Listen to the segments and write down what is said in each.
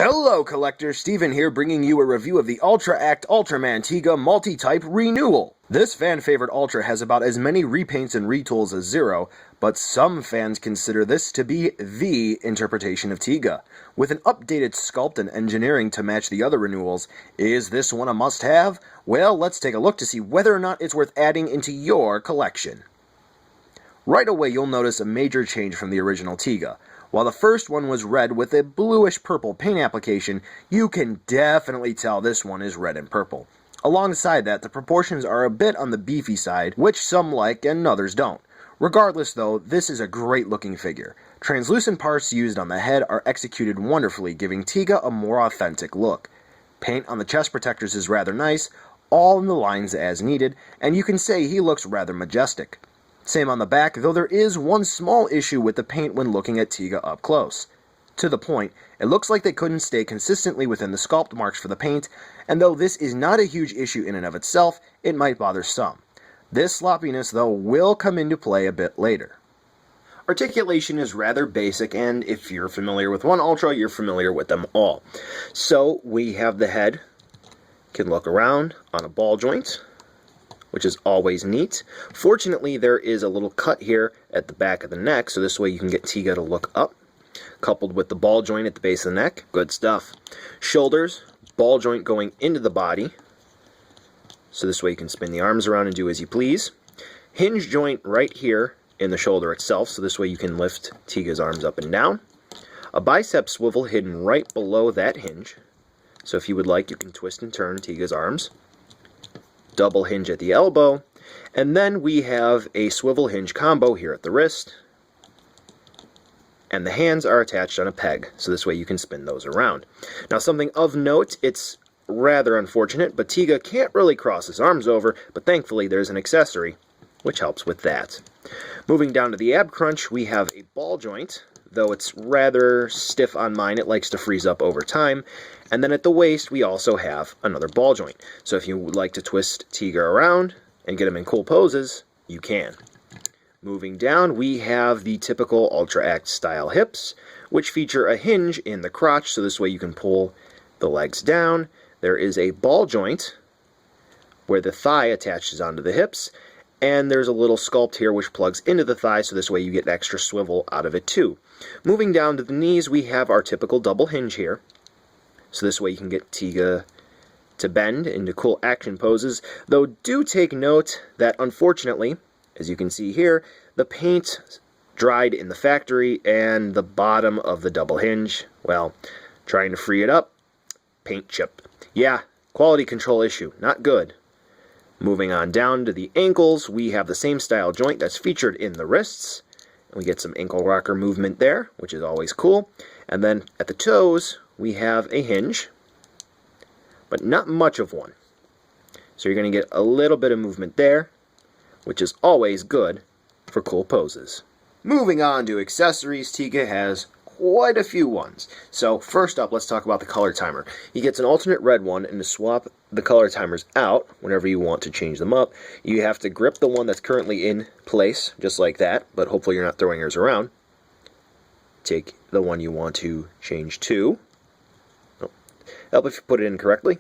Hello collector, Steven here bringing you a review of the Ultra Act Ultraman Tiga multi-type Renewal. This fan favorite Ultra has about as many repaints and retools as Zero, but some fans consider this to be the interpretation of Tiga. With an updated sculpt and engineering to match the other renewals, is this one a must-have? Well, let's take a look to see whether or not it's worth adding into your collection. Right away you'll notice a major change from the original Tiga. While the first one was red with a bluish-purple paint application, you can definitely tell this one is red and purple. Alongside that, the proportions are a bit on the beefy side, which some like and others don't. Regardless though, this is a great looking figure. Translucent parts used on the head are executed wonderfully, giving Tiga a more authentic look. Paint on the chest protectors is rather nice, all in the lines as needed, and you can say he looks rather majestic. Same on the back, though there is one small issue with the paint when looking at Tiga up close. To the point, it looks like they couldn't stay consistently within the sculpt marks for the paint, and though this is not a huge issue in and of itself, it might bother some. This sloppiness, though, will come into play a bit later. Articulation is rather basic, and if you're familiar with one Ultra, you're familiar with them all. So, we have the head, can look around on a ball joint, which is always neat. Fortunately, there is a little cut here at the back of the neck, so this way you can get Tiga to look up, coupled with the ball joint at the base of the neck. Good stuff. Shoulders, ball joint going into the body, so this way you can spin the arms around and do as you please. Hinge joint right here in the shoulder itself, so this way you can lift Tiga's arms up and down. A bicep swivel hidden right below that hinge, so if you would like, you can twist and turn Tiga's arms. Double hinge at the elbow, and then we have a swivel hinge combo here at the wrist, and the hands are attached on a peg, so this way you can spin those around. Now something of note, it's rather unfortunate, but Tiga can't really cross his arms over, but thankfully there's an accessory, which helps with that. Moving down to the ab crunch, we have a ball joint, though it's rather stiff on mine, it likes to freeze up over time. And then at the waist, we also have another ball joint. So if you would like to twist Tiga around and get him in cool poses, you can. Moving down, we have the typical Ultra Act style hips, which feature a hinge in the crotch, so this way you can pull the legs down. There is a ball joint where the thigh attaches onto the hips, and there's a little sculpt here which plugs into the thigh, so this way you get extra swivel out of it too. Moving down to the knees, we have our typical double hinge here. So this way you can get Tiga to bend into cool action poses, though do take note that unfortunately, as you can see here, the paint dried in the factory and the bottom of the double hinge, well, trying to free it up, paint chip. Yeah, quality control issue, not good. Moving on down to the ankles, we have the same style joint that's featured in the wrists. We get some ankle rocker movement there, which is always cool. And then at the toes, we have a hinge, but not much of one. So you're going to get a little bit of movement there, which is always good for cool poses. Moving on to accessories, Tiga has quite a few ones. So first up, let's talk about the color timer. He gets an alternate red one, and to swap the color timers out whenever you want to change them up, you have to grip the one that's currently in place, just like that, but hopefully you're not throwing yours around. Take the one you want to change to. Help if you put it in correctly.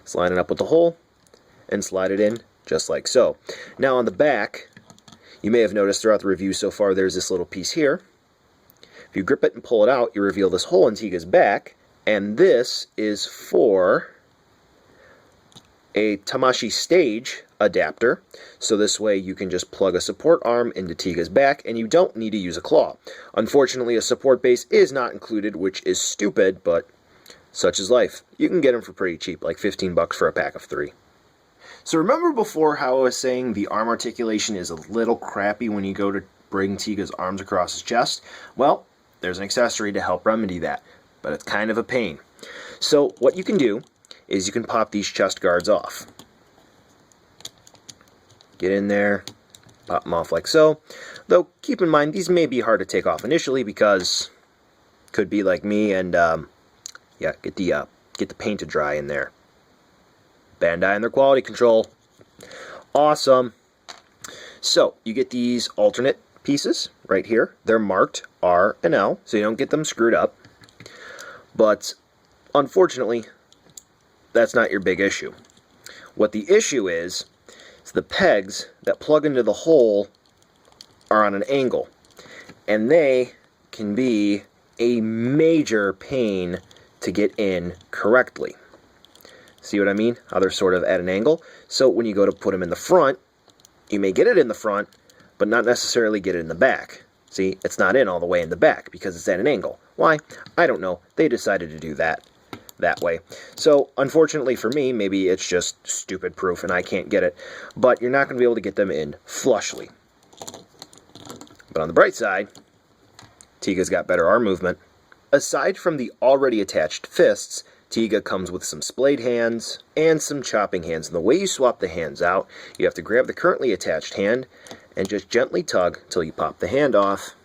Slide it up with the hole, and slide it in just like so. Now on the back, you may have noticed throughout the review so far there's this little piece here. If you grip it and pull it out, you reveal this hole in Tiga's back, and this is for a Tamashii stage adapter, so this way you can just plug a support arm into Tiga's back and you don't need to use a claw. Unfortunately, a support base is not included, which is stupid, but such is life. You can get them for pretty cheap, like 15 bucks for a pack of 3. So remember before how I was saying the arm articulation is a little crappy when you go to bring Tiga's arms across his chest? Well, there's an accessory to help remedy that, but it's kind of a pain. So what you can do is you can pop these chest guards off. Get in there, pop them off like so. Though keep in mind these may be hard to take off initially because could be like me and yeah, get the paint to dry in there. Bandai and their quality control. Awesome. So you get these alternate pieces right here. They're marked R and L, so you don't get them screwed up. But Unfortunately, that's not your big issue. What the issue is the pegs that plug into the hole are on an angle, and they can be a major pain to get in correctly. See what I mean? How they're sort of at an angle. So when you go to put them in the front, you may get it in the front, but not necessarily get it in the back. See, it's not in all the way in the back because it's at an angle. Why? I don't know. They decided to do that way. So, unfortunately for me, maybe it's just stupid proof and I can't get it, but you're not going to be able to get them in flushly. But on the bright side, Tiga's got better arm movement. Aside from the already attached fists, Tiga comes with some splayed hands and some chopping hands. And the way you swap the hands out, you have to grab the currently attached hand and just gently tug until you pop the hand off.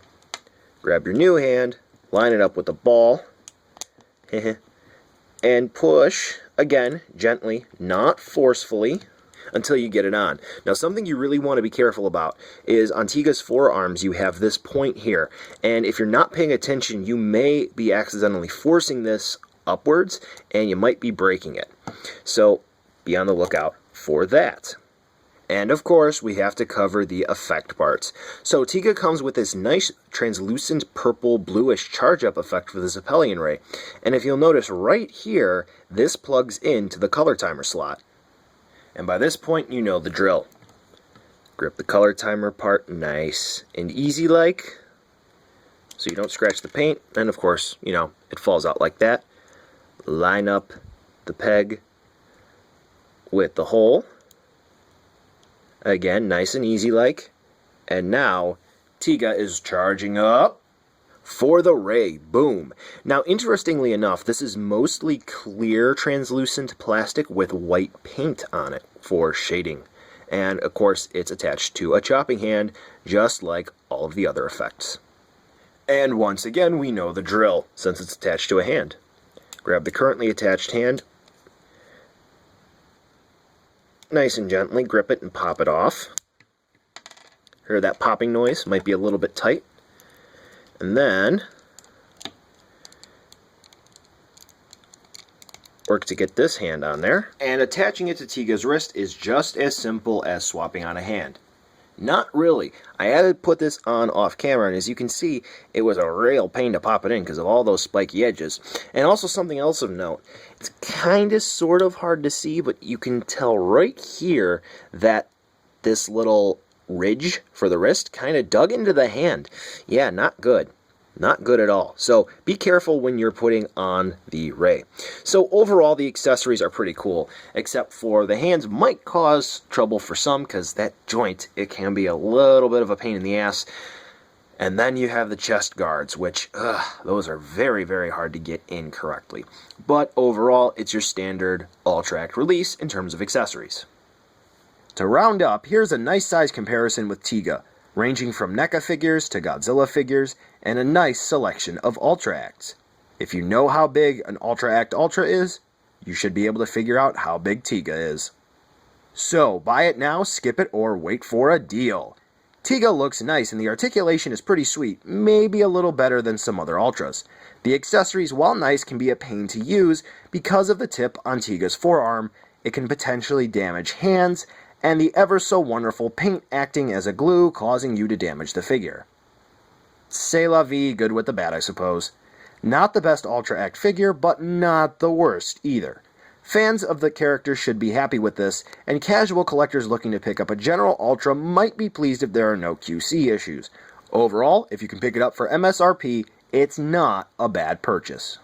Grab your new hand, line it up with the ball, and push, again, gently, not forcefully, until you get it on. Now, something you really want to be careful about is on Tiga's forearms, you have this point here. And if you're not paying attention, you may be accidentally forcing this upwards, and you might be breaking it. So, be on the lookout for that. And of course, we have to cover the effect parts. So Tiga comes with this nice translucent purple bluish charge-up effect for the Zeppelian ray. And if you'll notice right here, this plugs into the color timer slot. And by this point, you know the drill. Grip the color timer part nice and easy like, so you don't scratch the paint. And of course, you know, it falls out like that. Line up the peg with the hole. Again, nice and easy like. And now, Tiga is charging up for the ray. Boom. Now, interestingly enough, this is mostly clear translucent plastic with white paint on it for shading. And, of course, it's attached to a chopping hand, just like all of the other effects. And once again, we know the drill, since it's attached to a hand. Grab the currently attached hand, nice and gently grip it and pop it off. Hear that popping noise? Might be a little bit tight. And then work to get this hand on there. And attaching it to Tiga's wrist is just as simple as swapping on a hand. Not really. I had to put this on off camera, and as you can see, it was a real pain to pop it in because of all those spiky edges. And also something else of note, it's kind of sort of hard to see, but you can tell right here that this little ridge for the wrist kind of dug into the hand. Yeah, not good. Not good at all. So be careful when you're putting on the ray. So overall, the accessories are pretty cool, except for the hands might cause trouble for some because that joint, it can be a little bit of a pain in the ass. And then you have the chest guards, which, those are very, very hard to get in correctly. But overall, it's your standard Ultra-Act release in terms of accessories. To round up, here's a nice size comparison with Tiga, ranging from NECA figures to Godzilla figures, and a nice selection of Ultra-Acts. If you know how big an Ultra-Act Ultra is, you should be able to figure out how big Tiga is. So, buy it now, skip it, or wait for a deal. Tiga looks nice and the articulation is pretty sweet, maybe a little better than some other Ultras. The accessories, while nice, can be a pain to use because of the tip on Tiga's forearm. It can potentially damage hands, and the ever so wonderful paint acting as a glue causing you to damage the figure. C'est la vie, good with the bad, I suppose. Not the best Ultra-Act figure, but not the worst either. Fans of the character should be happy with this, and casual collectors looking to pick up a general Ultra might be pleased if there are no QC issues. Overall, if you can pick it up for MSRP, it's not a bad purchase.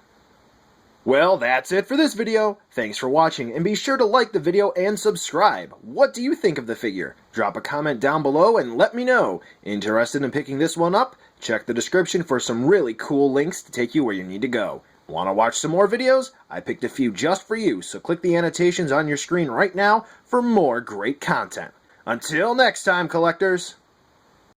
Well, that's it for this video. Thanks for watching, and be sure to like the video and subscribe. What do you think of the figure? Drop a comment down below and let me know. Interested in picking this one up? Check the description for some really cool links to take you where you need to go. Want to watch some more videos? I picked a few just for you, so click the annotations on your screen right now for more great content. Until next time, collectors!